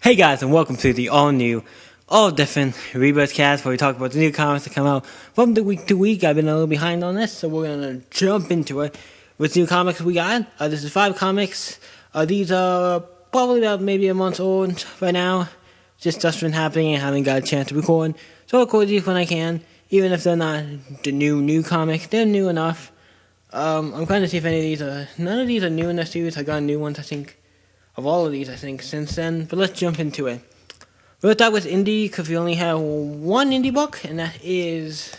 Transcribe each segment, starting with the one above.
Hey guys, and welcome to the all-new, all-different rebirthcast, where we talk about the new comics that come out from the week to week. I've been a little behind on this, so we're gonna jump into it with new comics we got. This is 5 comics. These are probably about maybe a month old right now. Just been happening and haven't got a chance to record. So I'll record these when I can, even if they're not the new comic. They're new enough. I'm trying to see if any of these are. None of these are new in the series. I got new ones, I think. Of all of these, I think, since then. But let's jump into it. We'll start with indie, because we only have one indie book, and that is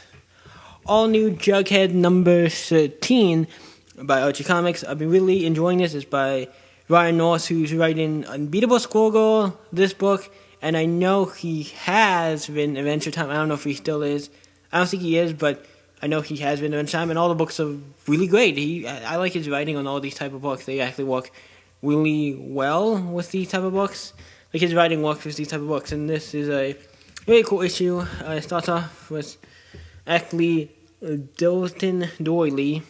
All New Jughead number 13 by Archie Comics. I've been really enjoying this. It's by Ryan North, who's writing Unbeatable Squirrel, this book, and I know he has written Adventure Time. I don't know if he still is. I don't think he is, but I know he has written Adventure Time, and all the books are really great. I like his writing on all these type of books. They actually work really well with these type of books. Like his writing works with these type of books, and this is a really cool issue. It starts off with actually Dalton Doyley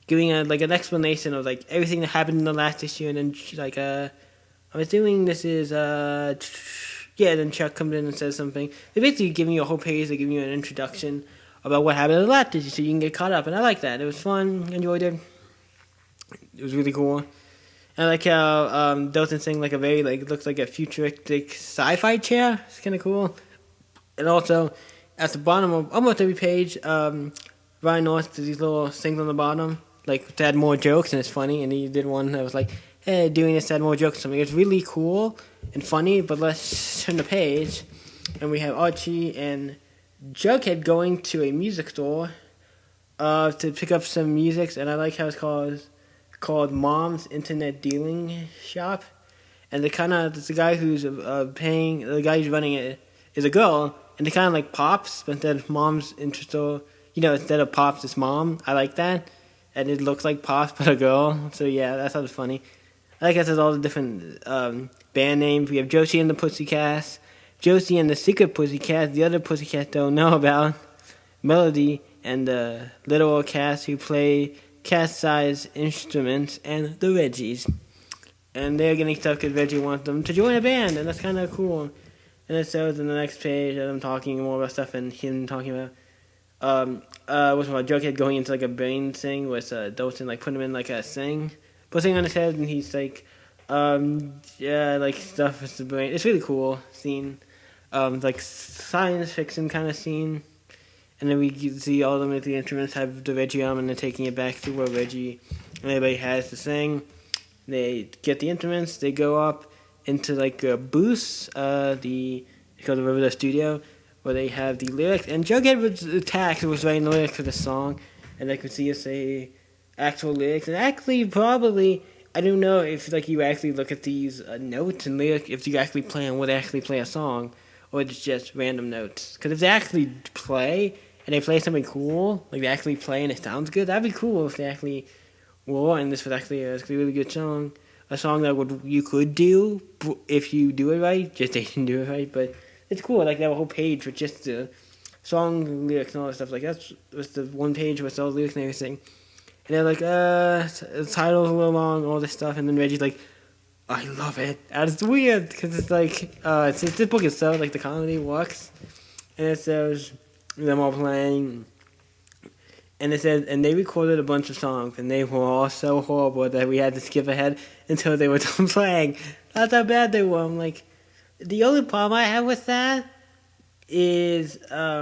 giving an explanation of everything that happened in the last issue, and then I'm assuming this is then Chuck comes in and says something. They're basically giving you a whole page. They're giving you an introduction about what happened in the last issue, so you can get caught up. And I like that. It was fun. Enjoyed it. It was really cool. I like how Dalton's saying a very looks like a futuristic sci-fi chair. It's kind of cool. And also at the bottom of almost every page, Ryan North does these little things on the bottom, to add more jokes, and it's funny. And he did one that was hey, doing this to add more jokes or something. It's really cool and funny. But let's turn the page, and we have Archie and Jughead going to a music store to pick up some music, and I like how it's called Mom's Internet Dealing Shop, and it's the guy who's the guy who's running it is a girl, and it kind of Pops, but instead of Mom's interest, instead of Pops, it's Mom. I like that, and it looks like Pops but a girl. So yeah, that sounds funny. I like how it says all the different band names. We have Josie and the Pussycats, Josie and the Secret Pussycats, the other Pussycats don't know about, Melody, and the little cats who play cat-sized instruments, and the Reggies. And they're getting stuff because Reggie wants them to join a band, and that's kind of cool. And it shows in the next page that I'm talking more about stuff, and him talking about Jughead going into a brain thing with Dalton putting him in a thing, putting on his head, and he's stuff with the brain. It's really cool scene, science fiction kind of scene. And then we see all of the instruments have the Reggie arm, and they're taking it back to where Reggie and everybody has to sing. They get the instruments, they go up into a booth, called the River Studio, where they have the lyrics. And Jughead was writing the lyrics for the song, and I could see us say actual lyrics. And actually, probably, I don't know if you actually look at these notes and lyrics, if you actually would actually play a song, or it's just random notes. Because if they actually play, and they play something cool, they actually play and it sounds good, that'd be cool if they actually were, and this was actually a really good song. A song that you could do if you do it right, just they didn't do it right, but it's cool. They have a whole page with just the song lyrics and all that stuff. That's was the one page with all the lyrics and everything. And they're the title's a little long, all this stuff, and then Reggie's I love it. And it's weird, because it's this book is so, the comedy works, and it says them all playing, and it says, and they recorded a bunch of songs, and they were all so horrible that we had to skip ahead until they were done playing. That's how bad they were. I'm the only problem I have with that is, I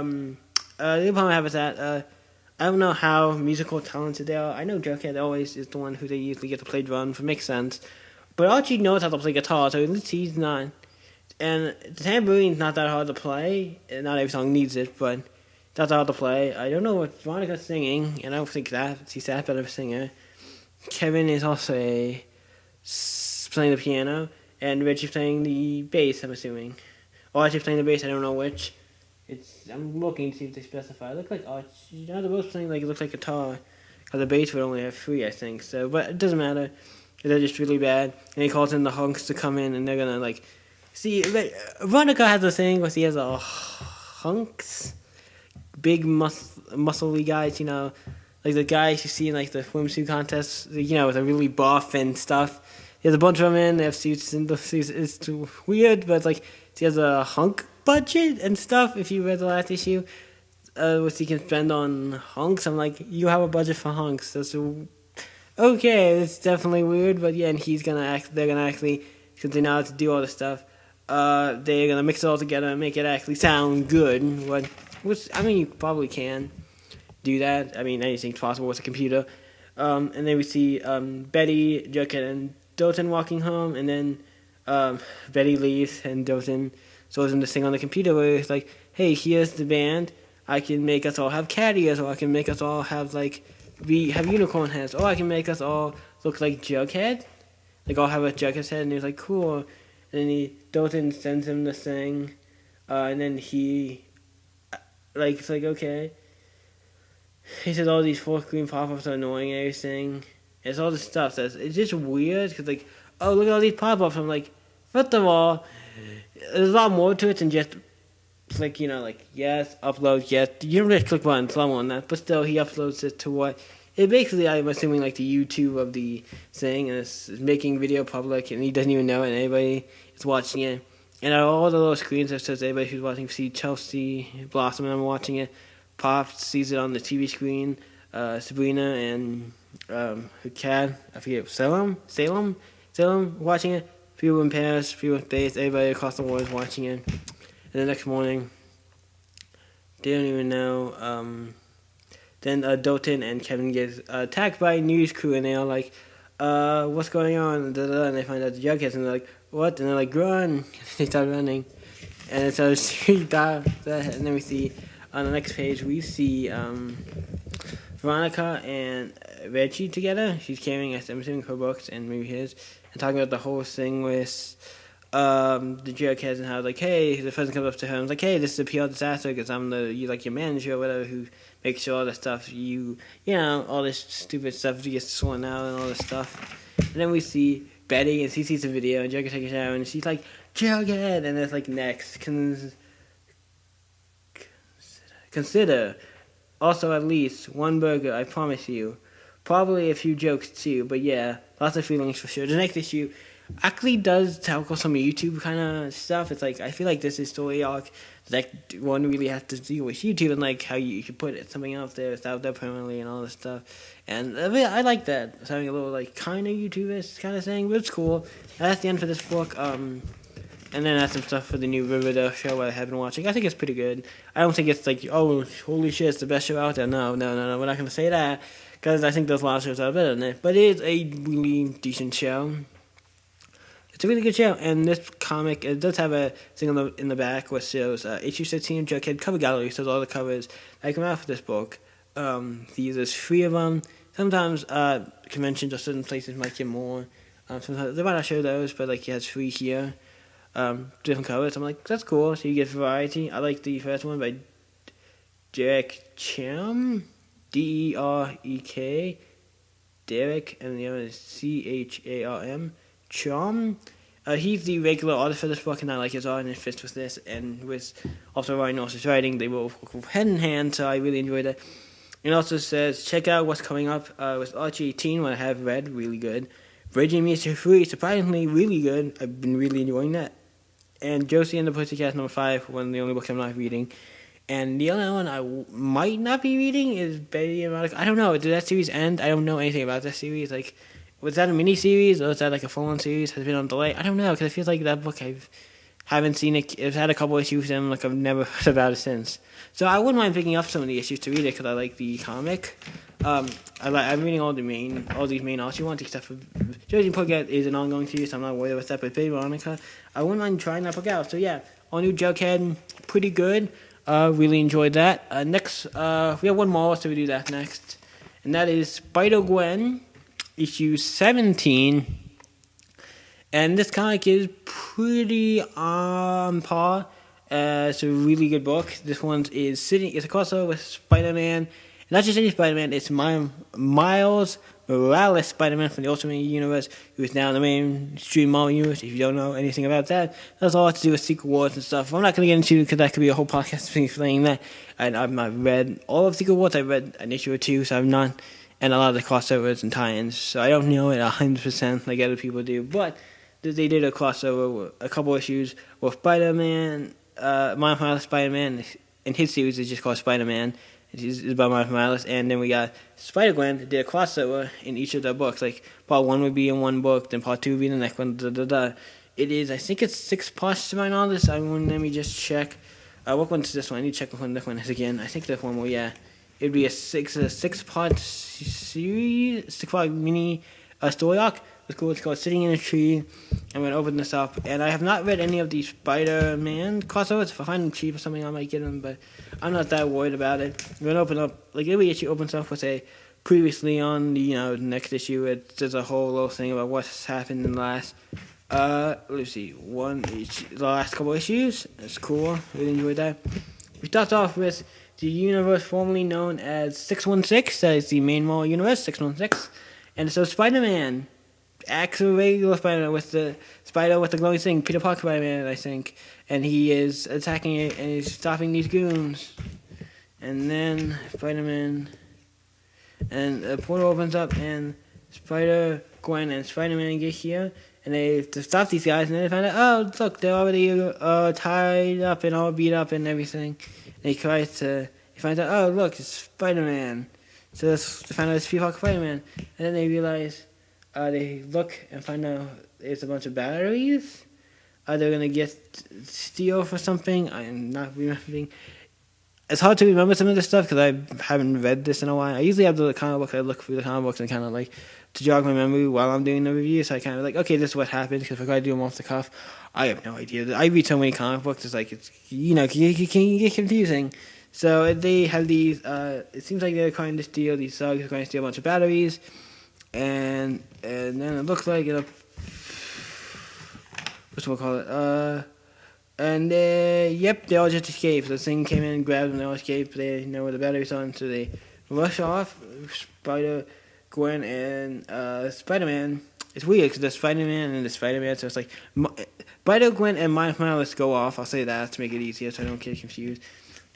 don't know how musical talented they are. I know Jughead always is the one who they usually get to play drums, which makes sense. But Archie knows how to play guitar, so at least he's not. And the tambourine's not that hard to play. Not every song needs it, but it's not that hard to play. I don't know what Veronica's singing, and I don't think she's that better of a singer. Kevin is also playing the piano, and Reggie's playing the bass, I'm assuming. Or Archie's playing the bass, I don't know which. I'm looking to see if they specify. It looks like Archie. They're both playing it looks like guitar. Because the bass would only have 3, I think. So, but it doesn't matter. They're just really bad. And he calls in the hunks to come in, and they're gonna see. Veronica has a thing where he has a hunks, big muscly guys. The guys you see in the swimsuit contests. With a really buff and stuff. he has a bunch of them in. They have suits and the suits. It's weird, but it's like he has a hunk budget and stuff. If you read the last issue, what he can spend on hunks. I'm like, you have a budget for hunks. That's okay. It's definitely weird, but yeah, and they're gonna actually, since they know how to do all this stuff, they're gonna mix it all together and make it actually sound good. Which I mean, you probably can do that. I mean, anything's possible with a computer. And then we see Betty, Jughead, and Dalton walking home, and then Betty leaves, and Dalton shows them this thing on the computer where it's like, hey, here's the band. I can make us all have cat ears, or I can make us all have, like, have unicorn heads, or I can make us all look like Jughead. Like, I'll have a Jughead head, and he's like, cool. And then Dalton sends him this thing, and then he, like, it's like, okay. He says all these fourth green pop-ups are annoying and everything. It's all this stuff it's just weird, because, like, oh, look at all these pop-ups. I'm like, first of all, there's a lot more to it than just click, like, yes, upload, yes. You don't just click button, slow on that, but still, he uploads it to what? It basically, I'm assuming, like, the YouTube of the thing, and it's making video public, and he doesn't even know it, and anybody is watching it. And all the little screens that says everybody who's watching, see Chelsea Blossom, and I'm watching it, Pop sees it on the TV screen, Sabrina and her cat, I forget, Salem, watching it, people in Paris, people in space, everybody across the world is watching it. And the next morning, they don't even know. Then Dalton and Kevin get attacked by a news crew, and they're like, what's going on? And they find out the Jugheads, and they're like, what? And they're like, run! They start running. And so she dies. And then we see, on the next page, we see Veronica and Reggie together. She's carrying, I'm assuming, her books and maybe his, and talking about the whole thing with the Jugheads and how, like, hey, the president comes up to her and is like, hey, this is a PR disaster because I'm your manager or whatever who makes sure all the stuff all this stupid stuff gets sworn out and all this stuff. And then we see Betty, and she sees the video, and Jughead takes a shower, and she's like, Jughead, and it's like, next, consider also at least one burger, I promise you. Probably a few jokes too, but yeah, lots of feelings for sure. The next issue actually does tackle some YouTube kind of stuff. It's like, I feel like this is story arc that one really has to deal with YouTube, and like how you should put something out there, it's out there permanently and all this stuff. And I like that. It's having a little like kind of YouTubist kind of thing, but it's cool. And that's the end for this book. And then that's some stuff for the new Riverdale show I have been watching. I think it's pretty good. I don't think it's like, oh, holy shit, it's the best show out there. No, we're not going to say that, because I think there's a lot of shows that are better than it. But it is a really decent show. It's a really good show, and this comic, it does have a thing in the back which shows issue 16 of Jughead cover gallery, shows all the covers that come out for this book. There's 3 of them. Sometimes conventions or certain places might get more. Sometimes they might not show those, but like he has 3 here. Different covers. I'm like, that's cool. So you get variety. I like the first one by Derek Cham, Derek, Derek, and the other is Charm. Cham. He's the regular artist for this book, and I like his art, and it fits with this, and with also Ryan North's writing. They will go hand in hand, so I really enjoyed it. It also says, check out what's coming up with Archie 18, what I have read, really good. Bridging Me to Free, surprisingly really good. I've been really enjoying that. And Josie and the Pussycats number 5, one of the only books I'm not reading. And the other one I might not be reading is Betty and Monica. I don't know. Did that series end? I don't know anything about that series. Like, was that a mini-series, or was that like a full-on series? Has it been on delay? I don't know, because I feel like that book haven't seen it. It's had a couple issues, and like I've never heard about it since. So I wouldn't mind picking up some of the issues to read it, because I like the comic. I'm reading all these main Archie ones, except for Josie and Pussycat is an ongoing series, so I'm not worried about that. But Baby Veronica, I wouldn't mind trying that book out. So yeah, all new Jughead, pretty good. Really enjoyed that. Next, we have one more, so we do that next, and that is Spider-Gwen, issue 17. And this comic is pretty on par. It's a really good book. This one it's a crossover with Spider-Man. Not just any Spider-Man, it's Miles Morales Spider-Man from the Ultimate Universe, who is now in the mainstream Marvel Universe. If you don't know anything about that, that's all to do with Secret Wars and stuff. I'm not going to get into it, because that could be a whole podcast explaining that. And I've not read all of Secret Wars. I've read an issue or two, so I'm not. and a lot of the crossovers and tie-ins. So I don't know it 100% like other people do, but they did a crossover, a couple issues with Spider-Man, Miles Morales Spider-Man, and his series is just called Spider-Man. It's about Miles Morales, and then we got Spider-Gwen that did a crossover in each of their books. Like part 1 would be in one book, then part 2 would be in the next one. It is, I think it's 6 parts to my knowledge. Let me just check. What one's this one? I need to check which one this one is again. I think this one will, yeah. It'd be a 6-part series, 6-part mini story arc. It's cool. It's called Sitting in a Tree. I'm going to open this up. And I have not read any of these Spider-Man crossovers. If I find them cheap or something, I might get them. But I'm not that worried about it. I'm going to open up, like every issue opens up with a previously on the, next issue. There's a whole little thing about what's happened in the last, let's see, the last couple issues. That's cool. Really enjoyed that. We start off with the universe formerly known as 616. That is the main Marvel universe, 616. And so Spider-Man, actual regular Spider-Man with the spider with the glowing thing, Peter Parker Spider-Man, I think. And he is attacking it and he's stopping these goons. And then Spider-Man, and the portal opens up and Spider-Gwen and Spider-Man get here. And they have to stop these guys, and then they find out, oh, look, they're already tied up and all beat up and everything. And he finds out, oh, look, it's Spider-Man. So they find out it's Peter Parker Spider-Man. And then they realize, they look and find out it's a bunch of batteries. They're going to steal for something. I'm not remembering. It's hard to remember some of this stuff because I haven't read this in a while. I usually have the comic books. I look through the comic books and kind of like to jog my memory while I'm doing the review. So I kind of like, okay, this is what happened. Because if I do them off the cuff, I have no idea. I read so many comic books. It's like it can get confusing. So they have these. It seems like they're trying to steal these thugs. Are going to steal a bunch of batteries, and then it looks like what's we call it? And yep, they all just escaped. The thing came in, grabbed them, they all escaped. They know where the battery's on, so they rush off. Spider-Gwen and Spider-Man. It's weird because there's Spider-Man and the Spider-Man, so it's like Spider-Gwen and Miles Morales go off. I'll say that to make it easier so I don't get confused.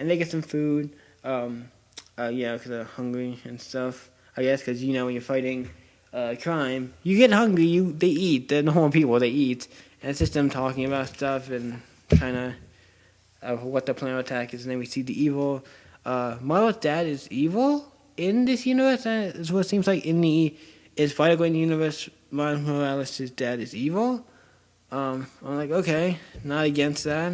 And they get some food, because they're hungry and stuff. I guess because when you're fighting crime, you get hungry. They eat. They're normal people. They eat, and it's just them talking about stuff and kind of what the plan of attack is. And then we see the evil. Marvel's dad is evil in this universe. That's what it seems like in the Spider-Gwen universe. Miles Morales' dad is evil. I'm like, okay, not against that.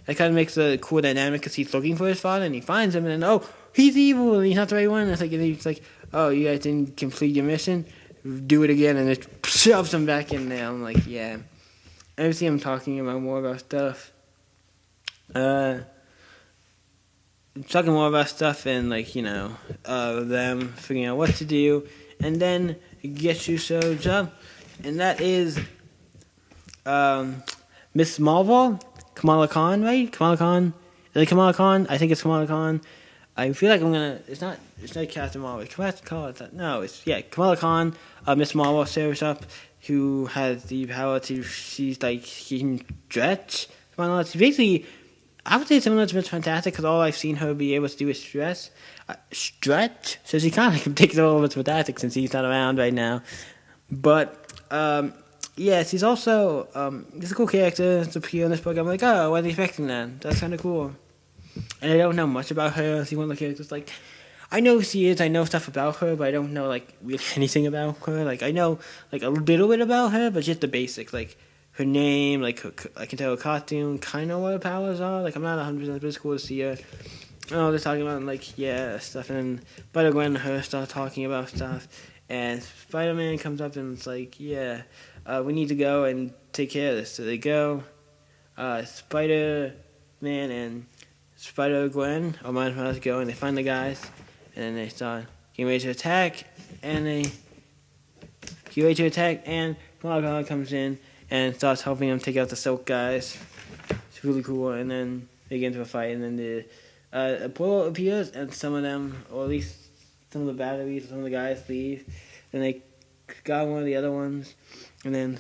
It kind of makes a cool dynamic because he's looking for his father and he finds him and then, oh, he's evil and he's not the right one. And it's like, oh, you guys didn't complete your mission, do it again, and it shoves him back in there. I'm like, yeah. And I see him talking more about stuff. Talking more about stuff and them figuring out what to do, and then Getsu shows up, and that is Miss Marvel. Kamala Khan, right? Kamala Khan? Is it Kamala Khan? I think it's Kamala Khan. I feel like it's not Captain Marvel. Kamala Khan, Miss Marvel shows up, who has the power to, she can stretch. Basically, I would say similar to Miss Fantastic, because all I've seen her be able to do is stretch. So she kind of takes over Miss Fantastic since he's not around right now. But, yes, he's also, he's a cool character to appear in this book. I'm like, oh, I wasn't expecting that. That's kind of cool. And I don't know much about her. She's one of the characters, I know who she is. I know stuff about her, but I don't know, really anything about her. I know, a little bit about her, but just the basics. Her name, I can tell her costume, kind of what her powers are. I'm not 100%, but it's cool to see her. Oh, they're talking about, stuff. And Spider-Gwen and her start talking about stuff. And Spider-Man comes up and it's we need to go and take care of this. So they go, Spider-Man and Spider-Gwen, or Miles Morales go, and they find the guys, and then they start getting ready to attack, and Kamala Khan comes in and starts helping them take out the Silk guys. It's really cool, and then they get into a fight, and then the portal appears, and some of them, or at least some of the batteries, some of the guys leave, and they got one of the other ones, and then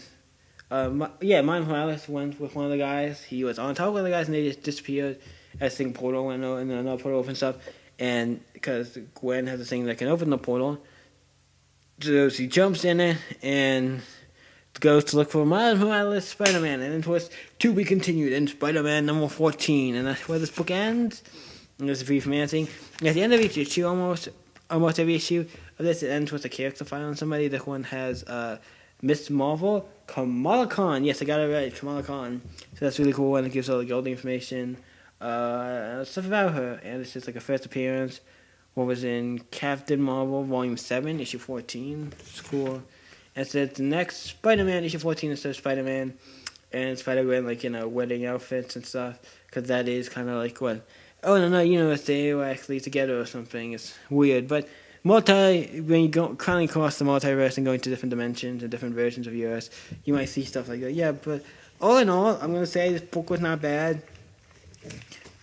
Miles Morales went with one of the guys. He was on top of one of the guys, and they just disappeared. As the portal went out, and then another portal opens up, and because Gwen has a thing that can open the portal, So he jumps in it and goes to look for Miles Morales Spider-Man, and it was to be continued in Spider-Man number 14, and that's where this book ends. And there's a brief romancing. At the end of each issue, almost every issue of this, it ends with a character fight on somebody. This one has Miss Marvel, Kamala Khan. Yes, I got it right, Kamala Khan. So that's really cool, and it gives all the the information, stuff about her, and it's just like a first appearance. What was in Captain Marvel, Volume 7, Issue 14. It's cool. And it says the next Spider-Man, Issue 14, instead of Spider-Man, and Spider-Man, like, wedding outfits and stuff, because that is kind of like what... Oh, no, if they were actually together or something, it's weird, but when you go kind of across the multiverse and going to different dimensions and different versions of yours, you might see stuff like that. Yeah, but all in all, I'm going to say this book was not bad.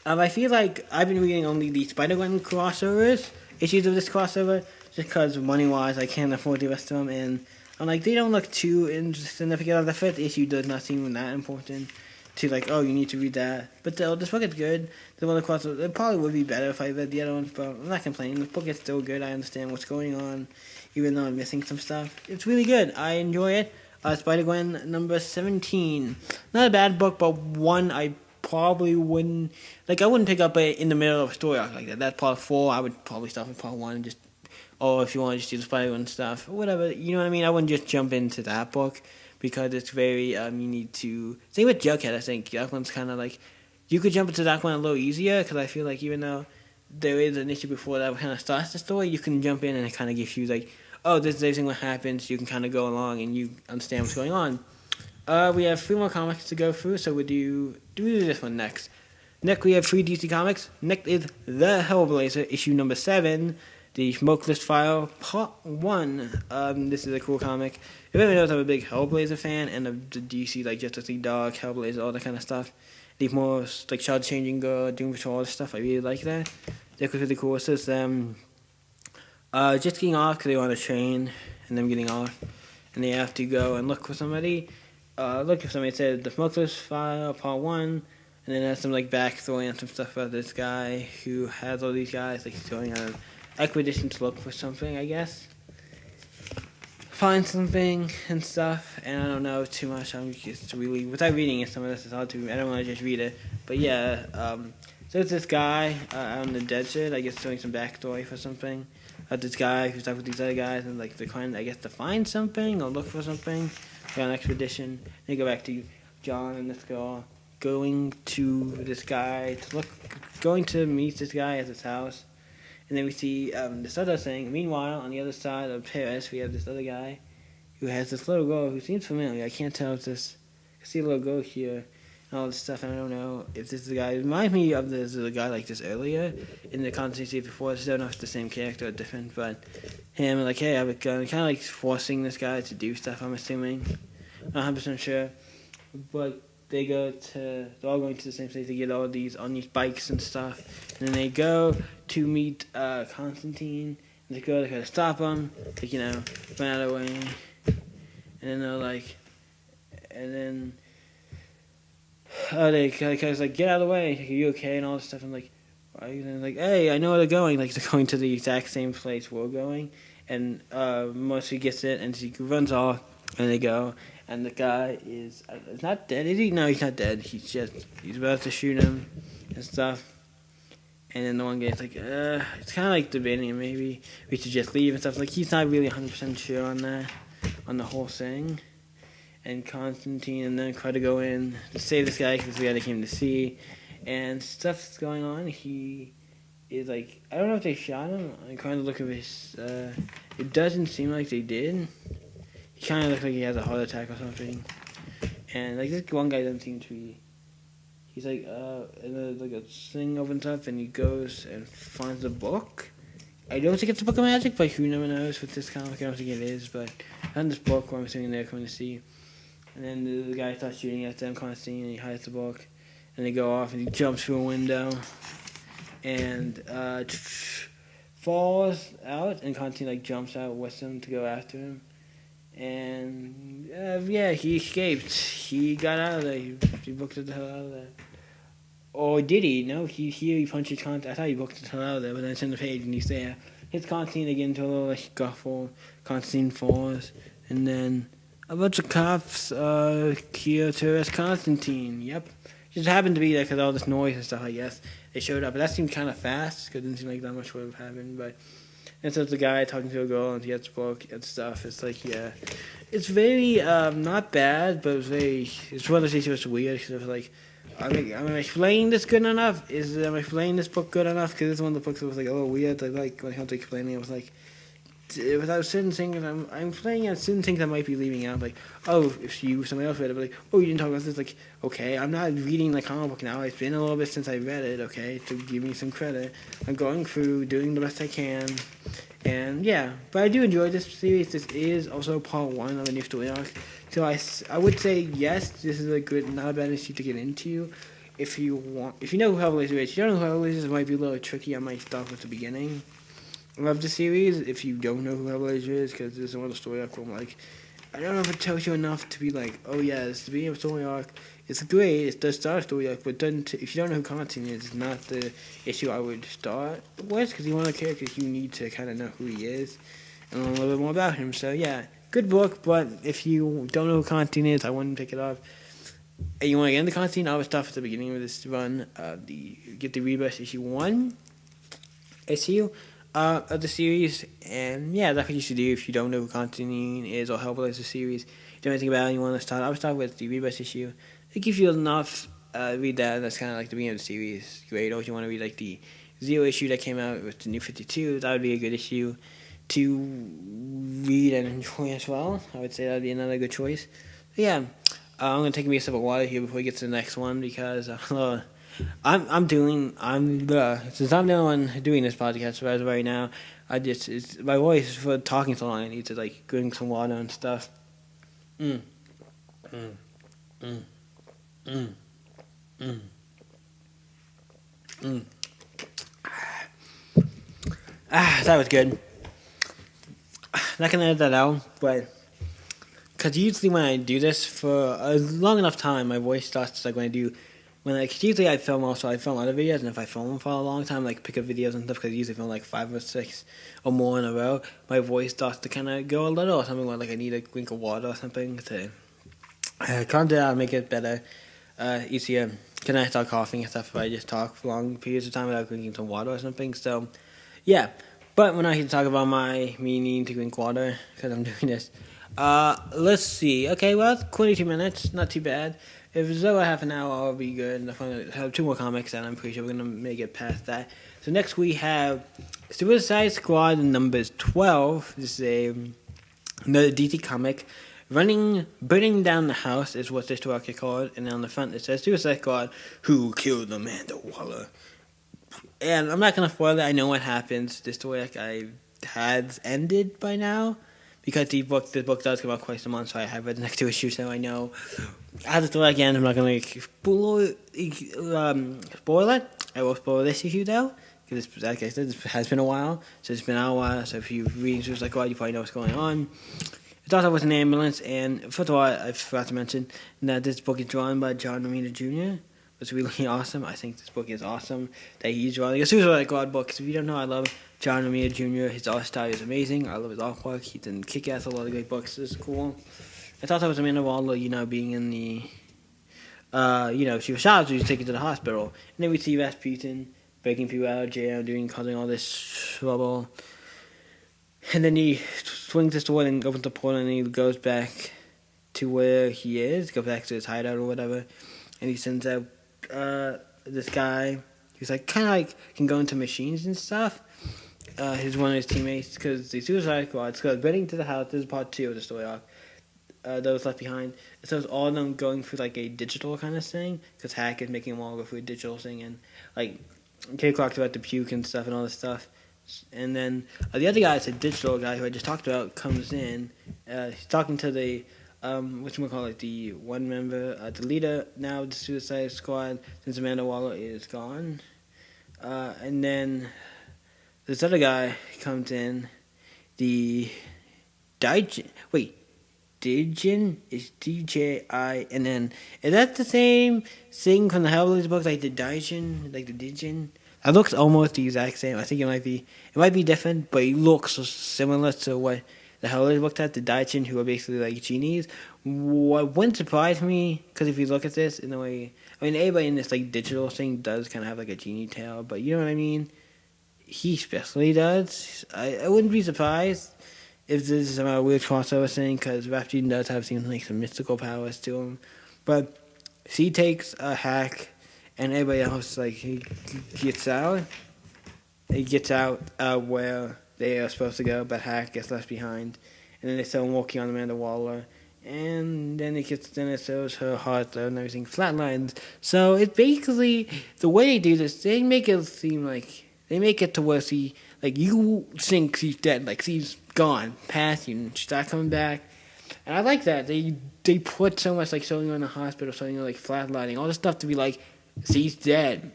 I feel like I've been reading only the Spider-Gwen crossovers, issues of this crossover, just because money-wise I can't afford the rest of them, and I'm like, they don't look too significant. The fifth issue does not seem that important to, like, oh, you need to read that. But still, this book is good. The one across, it probably would be better if I read the other ones, but I'm not complaining. The book is still good. I understand what's going on, even though I'm missing some stuff. It's really good. I enjoy it. Spider-Gwen number 17. Not a bad book, but one I probably wouldn't, like, I wouldn't pick up in the middle of a story arc like that. That's part 4. I would probably stop at part 1 and just, or if you want to just do the Spider-Gwen stuff, or whatever, you know what I mean? I wouldn't just jump into that book, because it's very, you need to, same with Jughead, I think. That one's kind of like, you could jump into that one a little easier, because I feel like even though there is an issue before that kind of starts the story, you can jump in and it kind of gives you, like, oh, this is everything what happens, you can kind of go along and you understand what's going on. We have 3 more comics to go through, so we'll do this one next. Next, we have 3 DC comics. Next is The Hellblazer, issue number 7, The Smokeless File, Part 1. This is a cool comic. If anyone knows, I'm a big Hellblazer fan, and of the DC, like Justice League Dog, Hellblazer, all that kind of stuff. The more, like, Child Changing Girl, Doom Patrol, all this stuff, I really like that. That was really cool. It says them just getting off because they were on a train, and them getting off, and they have to go and look for somebody. It said The Smokeless File, Part 1, and then it has some, like, backstory and some stuff about this guy who has all these guys, like, he's going on an expedition to look for something, I guess. Find something and stuff, and I don't know too much. I'm just really, without reading it, some of this is hard to read. I don't want to just read it, but yeah, so it's this guy out in the desert, I guess, doing some backstory for something. This guy who's stuck with these other guys, and, like, they're trying, I guess, to find something or look for something. They're on an expedition. They go back to John and this girl going to this guy going to meet this guy at his house. And then we see this other thing. Meanwhile, on the other side of Paris, we have this other guy who has this little girl who seems familiar. I can't tell if this... I see a little girl here and all this stuff, and I don't know if this is the guy. It reminds me of the guy like this earlier in the continuity before. I don't know if it's the same character or different, but him, like, hey, I have a gun. Kind of like forcing this guy to do stuff, I'm assuming. Not 100% sure. But they're all going to the same place to get all these on these bikes and stuff. And then they go to meet Constantine. And they go to try to stop him, like, run out of the way. And then they're like, they guys like, get out of the way. Are you okay? And all this stuff. And like, why are you? And like, hey, I know where they're going. Like, they're going to the exact same place we're going. And Mercy gets it, and she runs off, and they go. And the guy is not dead, is he? No, he's not dead. He's about to shoot him and stuff. And then the one guy's like, it's kind of like debating maybe we should just leave and stuff. Like, he's not really 100% sure on that, on the whole thing. And Constantine and then try to go in to save this guy because the guy they came to see. And stuff's going on. He is like, I don't know if they shot him. I'm trying to look at his, it doesn't seem like they did. He kind of looks like he has a heart attack or something. And, like, this one guy doesn't seem to be... He's, like, and like a thing opens up, and he goes and finds a book. I don't think it's a book of magic, but who never knows with this comic. I don't think it is, but I found this book where I'm sitting there coming to see. And then the guy starts shooting at them, Constantine, and he hides the book. And they go off, and he jumps through a window. And, falls out, and Constantine, like, jumps out with him to go after him. And, he escaped. He got out of there. He booked the hell out of there. Or did he? No, he punched his contact. I thought he booked the hell out of there, but then it's in the page and he's there. hits Constantine, they get into a little like scuffle. Constantine falls, and then a bunch of cops here to arrest Constantine. Yep. Just happened to be there because all this noise and stuff, I guess. They showed up, but that seemed kind of fast because it didn't seem like that much would have happened. But and so it's a guy talking to a girl and he gets a book and stuff. It's like, yeah, it's very not bad, but it's one of those things that's weird because it's like, am I explaining this good enough? Am I explaining this book good enough? Because it's one of the books that was like a little weird. Like when it comes to explaining, it was like, without certain things, I'm playing out certain things I might be leaving out. Like, oh, if somebody else read it, but like, oh, you didn't talk about this. Like, okay, I'm not reading the comic book now. It's been a little bit since I read it. Okay, to give me some credit, I'm going through, doing the best I can, and yeah. But I do enjoy this series. This is also part 1 of a new story arc. So I would say yes, this is a good, not a bad issue to get into. If you know who Hellblazer is, if you don't know who Hellblazer is, it might be a little tricky. I might start with the beginning of the series if you don't know who Hellblazer is, because this is one of the story arc where I'm like, I don't know if it tells you enough to be like, oh yeah, this is the beginning of a story arc. It's great, it does start a story arc, but if you don't know who Constantine is, it's not the issue I would start with, because he's one of the characters you need to kind of know who he is and learn a little bit more about him. So yeah, good book, but if you don't know who Constantine is, I wouldn't pick it up. And you want to get into Constantine, I would start at the beginning of this run, get the Rebirth issue 1 issue of the series, and yeah, that's what you should do if you don't know who Constantine is or Hellblazer series. You don't know anything about it, you want to start. I would start with the Rebirth issue. It gives you enough. Read that. That's kind of like the beginning of the series. Great. Or if you want to read like the Zero issue that came out with the New 52, that would be a good issue to read and enjoy as well. I would say that would be another good choice. But yeah, I'm gonna take me a sip of water here before we get to the next one because since I'm the only one doing this podcast as of right now, my voice for talking so long. I need to like drink some water and stuff. That was good. Not gonna edit that out, but because usually when I do this for a long enough time, my voice starts like usually I film other videos, and if I film them for a long time, like pick up videos and stuff, because I usually film like 5 or 6 or more in a row, my voice starts to kind of go a little or something, like I need a drink of water or something to calm down, make it better, easier. Can I start coughing and stuff if I just talk for long periods of time without drinking some water or something? So, yeah. But we're not here to talk about me needing to drink water because I'm doing this. Let's see. Okay, well, 22 minutes, not too bad. If it's over half an hour, I'll be good. And if I have 2 more comics, and I'm pretty sure we're going to make it past that. So next we have Suicide Squad numbers 12. This is another DC comic. Burning down the house is what this arc is called. And on the front it says Suicide Squad, who killed Amanda Waller. And I'm not going to spoil it. I know what happens. This story has ended by now. Because this book does come out twice a month, so I have read the next 2 issues, so I know. As the story again, I'm not going to spoil it. I will spoil this issue, though. Because, like I said, this has been a while. So it's been out a while. So if you're reading Suicide Squad, you probably know what's going on. It starts off with an ambulance. And first of all, I forgot to mention that this book is drawn by John Romita Jr., which is really awesome. I think this book is awesome that he's drawing a Suicide Squad book. Because if you don't know, I love John Romita Jr. His art style is amazing. I love his artwork. He's in Kick-Ass, a lot of great books. This is cool. I thought that was Amanda Waller, being in the, she was shot, so she was taken to the hospital. And then we see Rasputin breaking people out of jail, causing all this trouble. And then he swings his sword and opens the portal, and he goes back to where he is, goes back to his hideout or whatever. And he sends out this guy who's can go into machines and stuff. He's one of his teammates, because the Suicide Squad goes running to the house. This is part 2 of the story arc. That was left behind. So it's all of them going through a digital kind of thing, because Hack is making them all go through a digital thing, and Kay talked about the puke and stuff and all this stuff. And then the other guy, it's a digital guy who I just talked about, comes in. He's talking to the the one member, the leader now of the Suicide Squad, since Amanda Waller is gone. And then this other guy comes in, the Dijin. Wait, Dijin is D-J-I, and then is that the same thing from the Hellblazer book, like the Dijin, like the Dijin? It looks almost the exact same. I think it might be different, but it looks similar to what the Hellers looked at, the Daichin, who are basically like genies. What wouldn't surprise me, because if you look at this in the way, I mean, everybody in this like digital thing does kind of have like a genie tail, but you know what I mean? He especially does. I wouldn't be surprised if this is a weird crossover thing, because Rasputin does have some mystical powers to him. But he takes a hack, and everybody else, like, he gets out. He gets out where they are supposed to go, but Hack gets left behind. And then they start walking on Amanda Waller. And then it shows her heart and everything flatlines. So it's basically, the way they do this, they make it seem like, they make it to where you think she's dead, like she's gone, past you, and she's not coming back. And I like that. They put so much, like, showing her in the hospital, showing her, like, flatlining, all this stuff to be like, she's dead.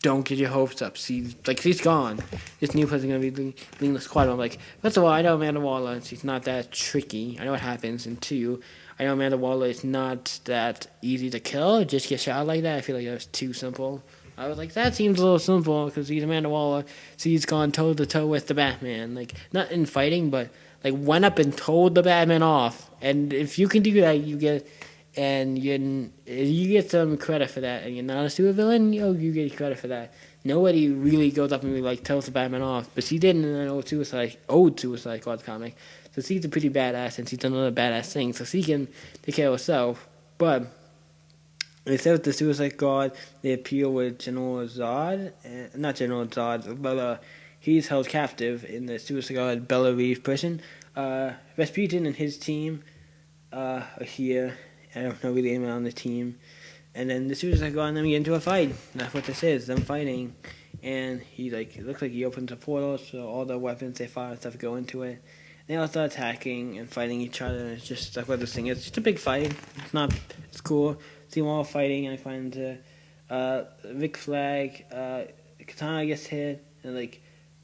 Don't get your hopes up. She's gone. This new person's going to be leading the squad. I'm like, first of all, I know Amanda Waller, and she's not that tricky. I know what happens. And two, I know Amanda Waller is not that easy to kill. Just get shot like that. I feel like that was too simple. I was like, that seems a little simple, because she's Amanda Waller. She's gone toe-to-toe with the Batman. Like, not in fighting, but, like, went up and told the Batman off. And if you can do that, you get some credit for that. And you're not a supervillain, you get credit for that. Nobody really goes up and really, like, tells the Batman off. But she did in an old Suicide Squad comic. So she's a pretty badass, and she's done other badass things. So she can take care of herself. But instead of the Suicide Squad, they appear with General Zod. Not General Zod, but he's held captive in the Suicide Squad Bella Reeve prison. Rasputin and his team are here. I don't know really anyone on the team. And then the Suicide Squad and them get into a fight. That's what this is, them fighting. And it looks like he opens a portal, so all the weapons they fire and stuff go into it. They all start attacking and fighting each other, and it's just like what this thing is. It's just a big fight. It's cool. See them all fighting, and I find Rick Flag, Katana gets hit, and it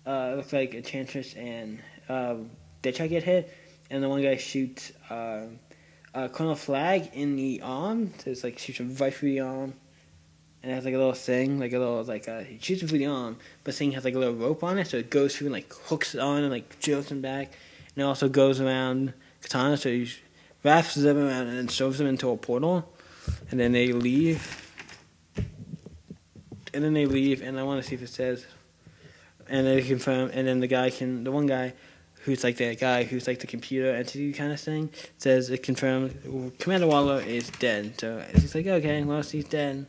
looks like Enchantress and Deadshot get hit, and the one guy shoots Colonel Flag in the arm, so it's like shoots him right through the arm, and it has like a little thing, he shoots him through the arm, but the thing has like a little rope on it, so it goes through and like hooks it on and like jilts him back, and it also goes around Katana, so he wraps them around and then shoves them into a portal, and then they leave, and I want to see if it says, and they confirm, and then the one guy who's like that guy who's like the computer entity kind of thing, says it confirms Commander Waller is dead. So he's like, okay, well, she's dead.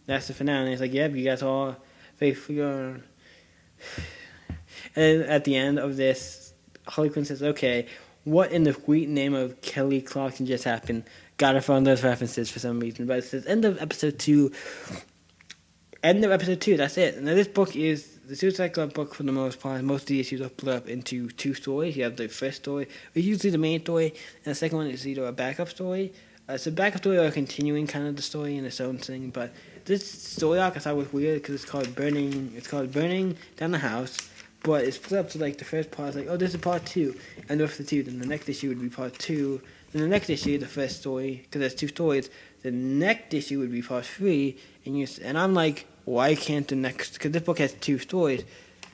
That's the finale. And he's like, yep, you guys all faithfully gone. And at the end of this, Harley Quinn says, okay, what in the sweet name of Kelly Clarkson just happened? Gotta find those references for some reason. But it says end of episode 2. That's it. Now this book is the Suicide Squad book for the most part. Most of the issues are split up into 2 stories. You have the first story, which is usually the main story, and the second one is either a backup story. So backup story or continuing kind of the story in its own thing. But this story arc I thought was weird because it's called Burning Down the House. But it's split up to like the first part is like, oh, this is part 2, and after 2, then the next issue would be part 2. Then the next issue, the first story, because there's 2 stories. The next issue would be part 3, and I'm like, why can't the next? Because this book has 2 stories.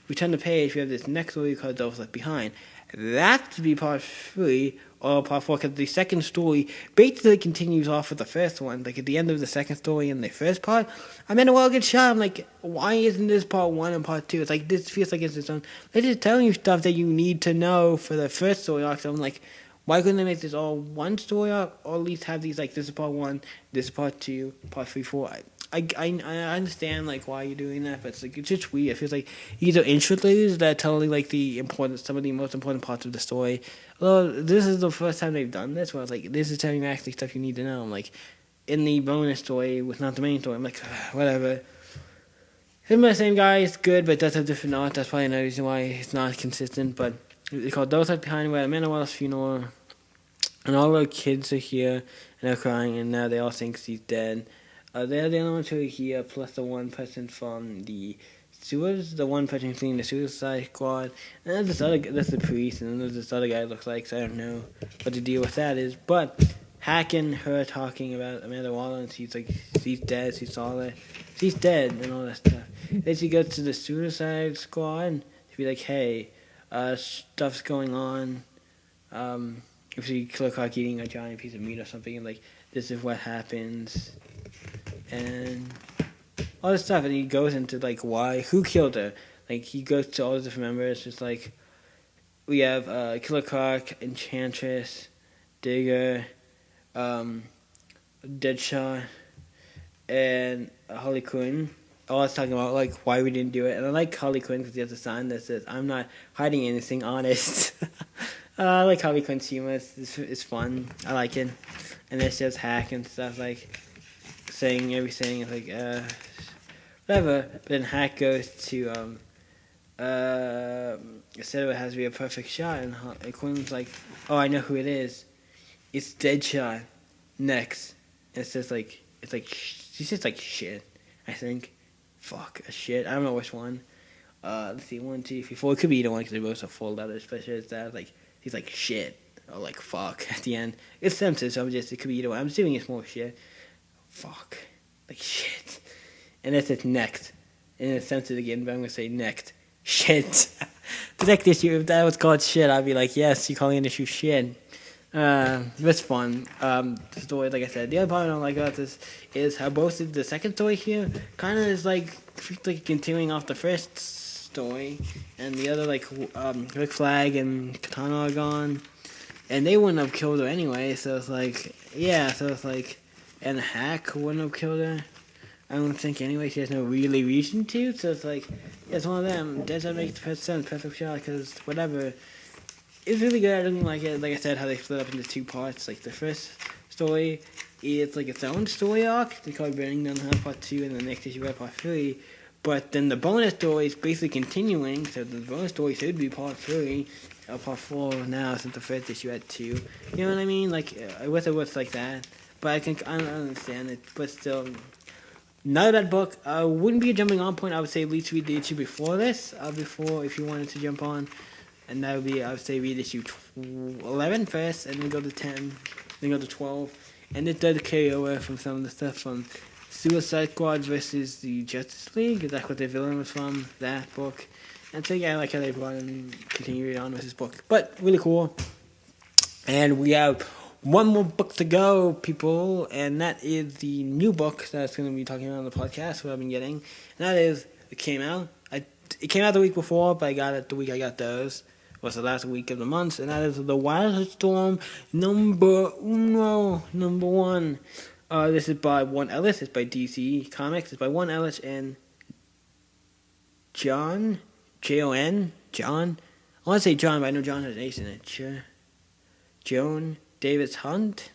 We turn the page, we have this next story called Those Left Behind. That should be part 3 or part 4, because the second story basically continues off of the first one. Like at the end of the second story in the first part, Amanda Waller gets shot. I'm like, why isn't this part 1 and part 2? It's like this feels like it's its own. They're just telling you stuff that you need to know for the first story arc. So I'm like, why couldn't they make this all one story arc, or at least have these like this is part 1, this is part 2, part 3, 4. I understand like why you're doing that, but it's just weird. It feels like either interludes that tell like some of the most important parts of the story. Although this is the first time they've done this, where I was like, this is telling you actually stuff you need to know. I'm like, in the bonus story with not the main story, I'm like, whatever. Him and the same guy is good, but it does have different art. That's probably another reason why it's not consistent. But it's called Those Left Behind, where Amanda Waller's funeral, and all the kids are here and they're crying, and now they all think she's dead. They're the only ones who are here, plus the one person from the sewers, the one person fleeing the Suicide Squad, and that's the priest, and then there's this other guy it looks like, so I don't know what the deal with that is, but Hack and her talking about Amanda Waller, and she's like, she's dead, she saw it, he's dead and all that stuff. Then she goes to the Suicide Squad to be like, hey, stuff's going on. If you Killer Croc eating a giant piece of meat or something, and like, this is what happens, and all this stuff, and he goes into like who killed her. Like, he goes to all the different members. Just like, we have Killer Croc, Enchantress, Digger, Deadshot, and Harley Quinn. All it's talking about like why we didn't do it, and I like Harley Quinn because he has a sign that says, "I'm not hiding anything, honest." I like Harley Quinn's humor. It's fun. I like it, and it shows Hack and stuff like saying everything. It's like whatever. But then Hack goes to said it has to be a perfect shot, and Quinn's like, "Oh, I know who it is. It's Deadshot." Next, and it's just like she's just like shit. I think, fuck a shit. I don't know which one. Let's see, 1, 2, 3, 4. It could be either one because they're both a full letters, but it's that like he's like shit or like fuck at the end. It's censored, so it could be either one. I'm assuming it's more shit. Fuck, like shit, and it's next, and it's censored again. But I'm gonna say next. Shit. The next issue, if that was called shit, I'd be like, yes, you're calling an issue shit. It's fun. The story, like I said, the other part I don't like about this is how both the second story here kind of is like continuing off the first story, and the other Rick Flag and Katana are gone, and they wouldn't have killed her anyway. So it's like, and Hack wouldn't have killed her. I don't think anyway. She has no really reason to. So it's like, it's one of them. Doesn't make sense. Perfect shot, because whatever. It's really good. I didn't like it. Like I said, how they split up into two parts. Like the first story, it's like its own story arc. They call it Burning Down the House Part 2, and the next issue Part 3. But then the bonus story is basically continuing. So the bonus story should be Part 3, or Part 4 now, since the first issue had 2. You know what I mean? Like, I wish it was like that. But I don't understand it. But still, not that book wouldn't be a jumping on point. I would say at least read the issue before this. If you wanted to jump on. And that would be, I would say, read issue 11 first, and then go to 10, then go to 12. And it does carry over from some of the stuff from Suicide Squad versus the Justice League. That's what the villain was from, that book. And so, yeah, I like how they brought and continue on with this book. But, really cool. And we have one more book to go, people, and that is the new book that's going to be talking about on the podcast, what I've been getting. And that is, it came out the week before, but I got it the week I got those. Was the last week of the month, and that is the Wildstorm number 1. This is by Warren Ellis. It's by DC Comics. It's by Warren Ellis and John, Jon. John. I want to say John, but I know John has an H in it. Joan Davis Hunt.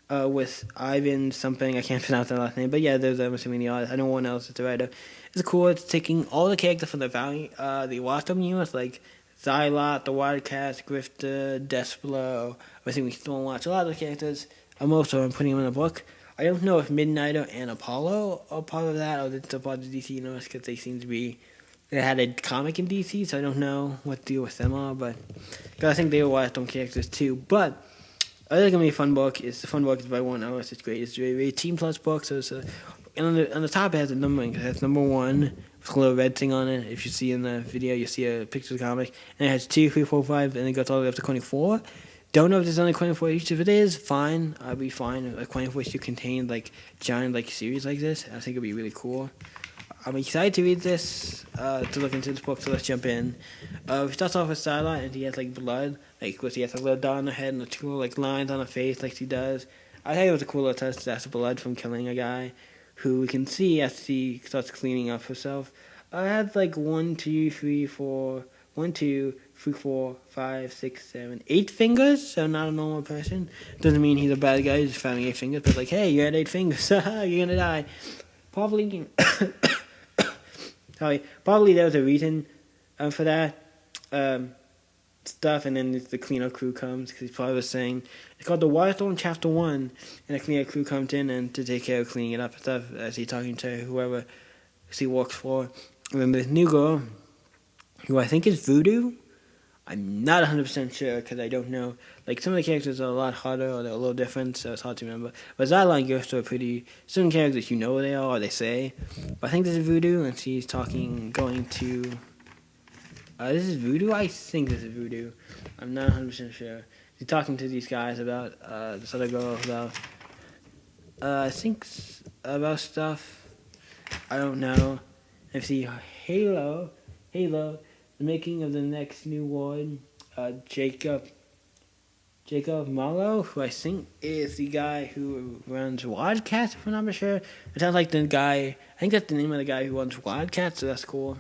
With Ivan something, I can't pronounce that last name, but yeah, there's I'm assuming the artist. I know Warren Ellis is the writer. It's cool. It's taking all the characters from the Wildstorm universe, like Xylot, the Wildcats, Grifter, Despero, I think we Stormwatch, a lot of the characters. Most of them, putting them in a book. I don't know if Midnighter and Apollo are part of that, or it's a part of the DC universe, because they seem to be, they had a comic in DC, so I don't know what the deal with them are, but I think they were Wildstorm characters too. But I think it's going to be a fun book. It's a fun book. It's by Warren Ellis. It's great. It's a very Team Plus book, so it's and on the top it has a numbering. It has number 1 with a little red thing on it. If you see in the video, you see a picture of the comic. And it has 2, 3, 4, 5, and it goes all the way up to 24. Don't know if there's only 24 issues. If it is, fine. I'll be fine. A 24 issue contained giant series like this. I think it'd be really cool. I'm excited to read this, to look into this book, so let's jump in. It starts off with Starlight, and he has blood. Of course, he has a little dot on her head and the 2 lines on her face like she does. I think it was a cool little touch. That's blood from killing a guy, who we can see as she starts cleaning up herself. I had 1, 2, 3, 4, 1, 2, 3, 4, 5, 6, 7, 8 fingers, so not a normal person. Doesn't mean he's a bad guy, he's just having 8 fingers, but hey, you had 8 fingers, you're gonna die. Probably there was a reason for that stuff, and then the cleanup crew comes, because he probably was saying, it's called the Wildstorm Chapter 1, and the cleanup crew comes in and to take care of cleaning it up and stuff, as he's talking to whoever he works for. And then this new girl, who I think is Voodoo, I'm not 100% sure because I don't know. Like, some of the characters are a lot harder or they're a little different, so it's hard to remember. But Zyla and Ghost are pretty. Certain characters you know what they are or they say. But I think this is Voodoo, and she's going to. This is Voodoo? I think this is Voodoo. I'm not 100% sure. She's talking to these guys about this other girl about. I think about stuff. I don't know. I see Halo, the making of the next new one. Jacob Marlowe, who I think is the guy who runs Wildcats, if I'm not sure. It sounds like the guy. I think that's the name of the guy who runs Wildcats, so that's cool.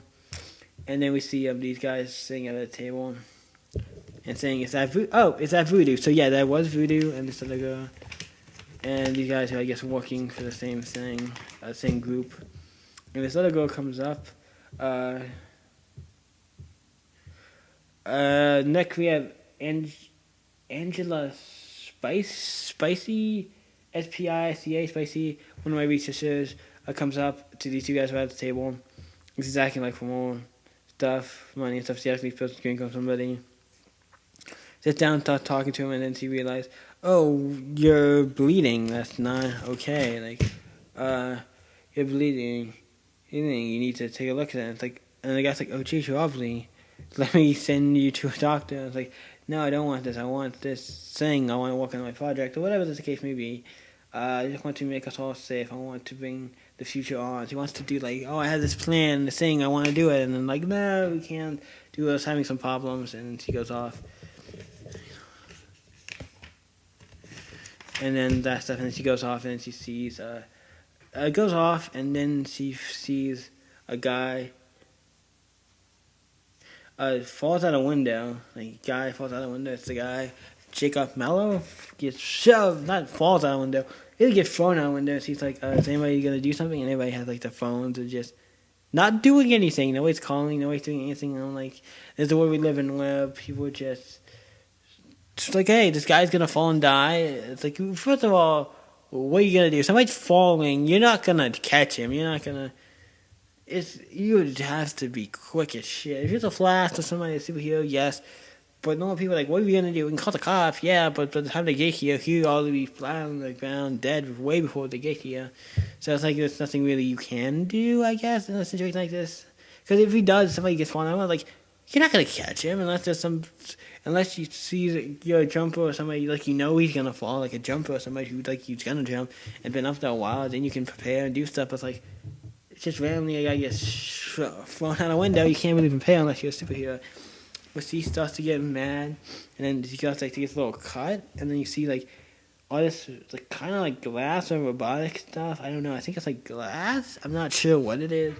And then we see these guys sitting at a table and saying, "Is that Voodoo?" Oh, is that Voodoo? So yeah, that was Voodoo and this other girl. And these guys are, I guess, working for the same thing, same group. And this other girl comes up. Next we have Angela Spicy, SPICA, Spicy. One of my researchers comes up to these two guys right at the table. She's asking like for more stuff, money and stuff. She actually supposed to drink on somebody. Sits down, starts talking to him, and then she realizes, "Oh, you're bleeding. That's not okay. Like, you're bleeding. You need to take a look at it." It's like, and the guy's like, "Oh, geez, you're bleeding. Let me send you to a doctor." It's like, "No, I don't want this. I want this thing. I want to work on my project," or whatever the case may be. I just want to make us all safe. I want to bring the future on. He wants to do like, "Oh, I have this plan, this thing. I want to do it," and then like, "No, we can't do it. It's having some problems," and she goes off. And then that stuff, and then she goes off, and she sees, goes off, and then she sees a guy, falls out a window. Like, a guy falls out a window. It's the guy, Jacob Mello, gets shoved, not falls out a window. He gets thrown out a window. She's like, "Is anybody gonna do something?" And everybody has like their phones and just not doing anything. Nobody's calling. Nobody's doing anything. And I'm like, this is the world we live in, where people just. It's like, hey, this guy's gonna fall and die. It's like, first of all, what are you gonna do? Somebody's falling. You're not gonna catch him. You're not gonna. You would have to be quick as shit. If you're the Flash or somebody, a superhero, yes. But normal people are like, what are we gonna do? We can call the cops, yeah. But by the time they get here, he'll already be flat on the ground, dead, way before they get here. So it's like there's nothing really you can do, I guess, in a situation like this. Because if he does, somebody gets fallen out, like, you're not gonna catch him unless you see you're a jumper or somebody like he's gonna fall, like a jumper or somebody who like he's gonna jump and been up there a while. Then you can prepare and do stuff. But it's like it's just randomly a guy gets thrown out a window. You can't really prepare unless you're a superhero. But she starts to get mad, and then she starts like to get a little cut, and then you see like all this like kind of like glass or robotic stuff. I don't know. I think it's like glass. I'm not sure what it is.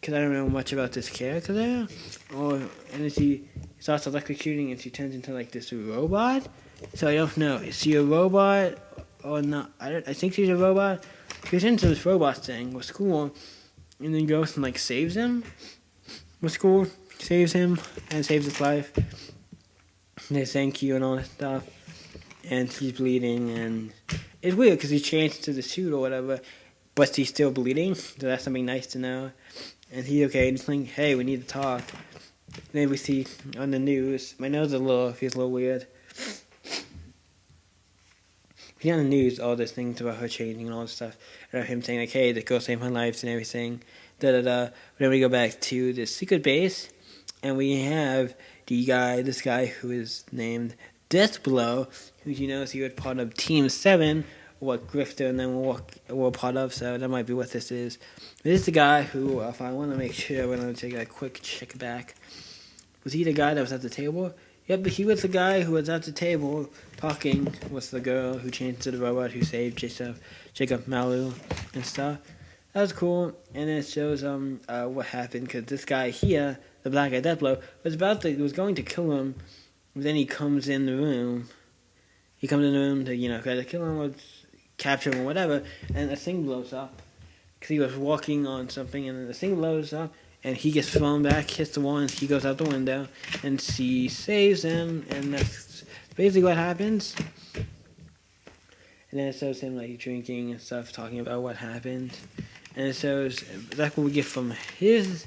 Because I don't know much about this character there. And then she starts electrocuting and she turns into like this robot. So I don't know. Is she a robot or not? I think she's a robot. She's into this robot thing. What's cool. And then goes and like saves him. What's cool. Saves him and saves his life. And they thank you and all that stuff. And he's bleeding. And it's weird because he changed to the suit or whatever. But he's still bleeding. So that's something nice to know. And he's okay, and he's like, "Hey, we need to talk." And then we see on the news, my nose feels a little weird. We see on the news all these things about her changing and all this stuff, and him saying like, "Hey, the girl saved my life" and everything. But then we go back to the secret base, and we have this guy who is named Deathblow, who he was part of Team 7. What Grifter and then we're part of, so that might be what this is. This is the guy who, if I want to make sure, we're going to take a quick check back. Was he the guy that was at the table? Yep, but he was the guy who was at the table talking with the girl who changed to the robot who saved Jacob Malu and stuff. That was cool, and then it shows what happened, because this guy here, the black guy Deathblow, was going to kill him, but then he comes in the room. He comes in the room to, try to kill him or capture him or whatever, and the thing blows up. Because he was walking on something, and then the thing blows up, and he gets thrown back, hits the wall, and he goes out the window, and she saves him, and that's basically what happens. And then it shows him, like, drinking and stuff, talking about what happened. And it shows, that's what we get from his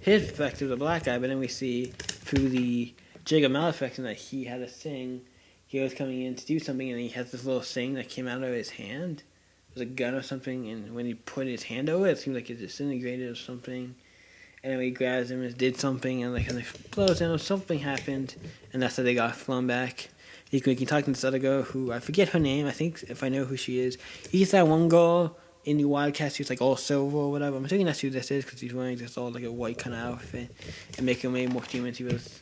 perspective, the black guy, but then we see through the Jacob Malefex, and that he had a thing. He was coming in to do something, and he has this little thing that came out of his hand. It was a gun or something, and when he put his hand over it, it seemed like it disintegrated or something. And then he grabs him and did something, and like explodes, and something happened, and that's how they got flown back. He can talk to this other girl who, I forget her name, I think if I know who she is. He's that one girl in the Wildcats who's like all silver or whatever. I'm thinking that's who this is because he's wearing just all like a white kind of outfit and making him way more human. He was,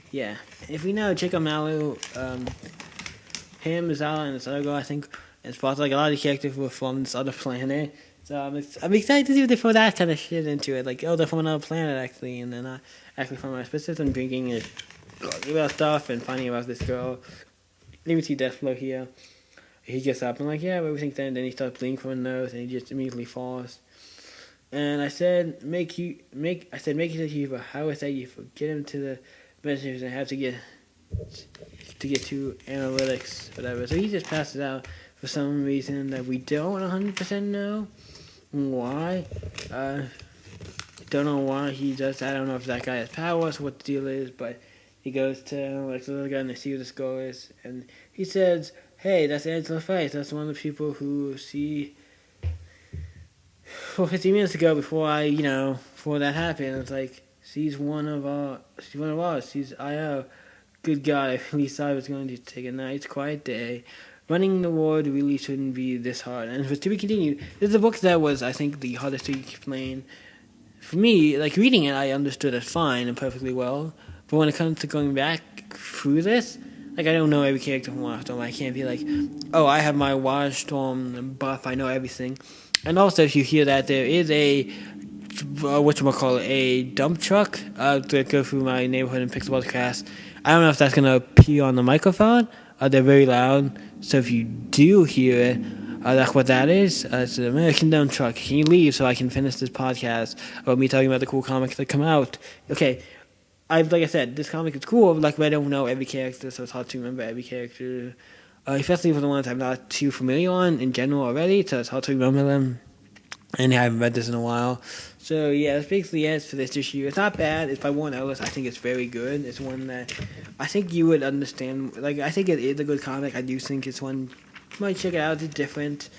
yeah. If we know Jacob Malu, him, Zala, and this other girl, I think, and Spot, like a lot of the characters were from this other planet. So I'm excited to see if they throw that kind of shit into it. Like, oh, they're from another planet actually, and they're not actually from our system, drinking it. About stuff and finding about this girl. Then we see Deathblow here. He gets up and like, yeah, what we think then? Then he starts bleeding from his nose and he just immediately falls. And I said, make it achieve how is that you get him to the messages and have to get to analytics, whatever. So he just passes out for some reason that we don't 100% know why. Don't know why he does that. I don't know if that guy has powers or what the deal is, but he goes to like the little guy and they see who the skull is, and he says, "Hey, that's Angela Face. That's one of the people who see." Well, 15 minutes ago, before that happened, it's like she's one of us. She's IO. Good God, I really thought I was going to take a nice, quiet day. Running the world really shouldn't be this hard. And to be continued, this is a book that was, I think, the hardest to explain. For me, like reading it, I understood it fine and perfectly well. But when it comes to going back through this, like I don't know every character from Wildstorm. I can't be like, oh, I have my Wildstorm buff. I know everything. And also, if you hear that, there is a a dump truck to go through my neighborhood and pick up all the grass. I don't know if that's gonna appear on the microphone. They're very loud, so if you do hear it, that's what that is. It's an American dump truck. Can you leave so I can finish this podcast about me talking about the cool comics that come out? Okay. Like I said, this comic is cool, but I don't know every character, so it's hard to remember every character. Especially for the ones I'm not too familiar on in general already, so it's hard to remember them. And I haven't read this in a while. So yeah, that's basically it for this issue. It's not bad. It's by Warren Ellis. I think it's very good. It's one that I think you would understand. Like, I think it is a good comic. I do think it's one you might check it out. It's different.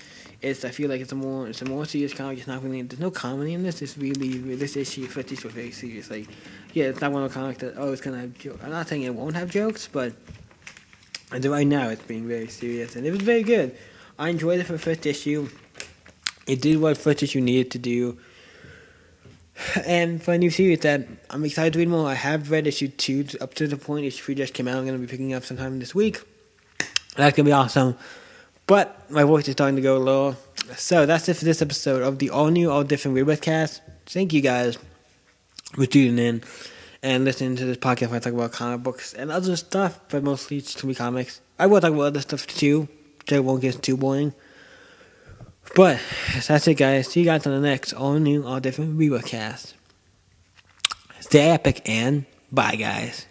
I feel like it's a more serious comic. It's not really, there's no comedy in this. It's really, this issue, first issue was very serious. Like, yeah, it's not one of the comics that, it's going to have jokes. I'm not saying it won't have jokes, but right now it's being very serious. And it was very good. I enjoyed it for the first issue. It did what first issue needed to do. And for a new series that I'm excited to read more. I have read issue 2 up to the point. Issue 3 just came out. I'm going to be picking up sometime this week. That's going to be awesome. But my voice is starting to go low. So that's it for this episode of the all-new, all-different rebirthcast. Thank you guys for tuning in and listening to this podcast where I talk about comic books and other stuff, but mostly it's going to be comics. I will talk about other stuff too, so it won't get too boring. But that's it, guys. See you guys on the next all-new, all-different rebirthcast. Stay epic and bye, guys.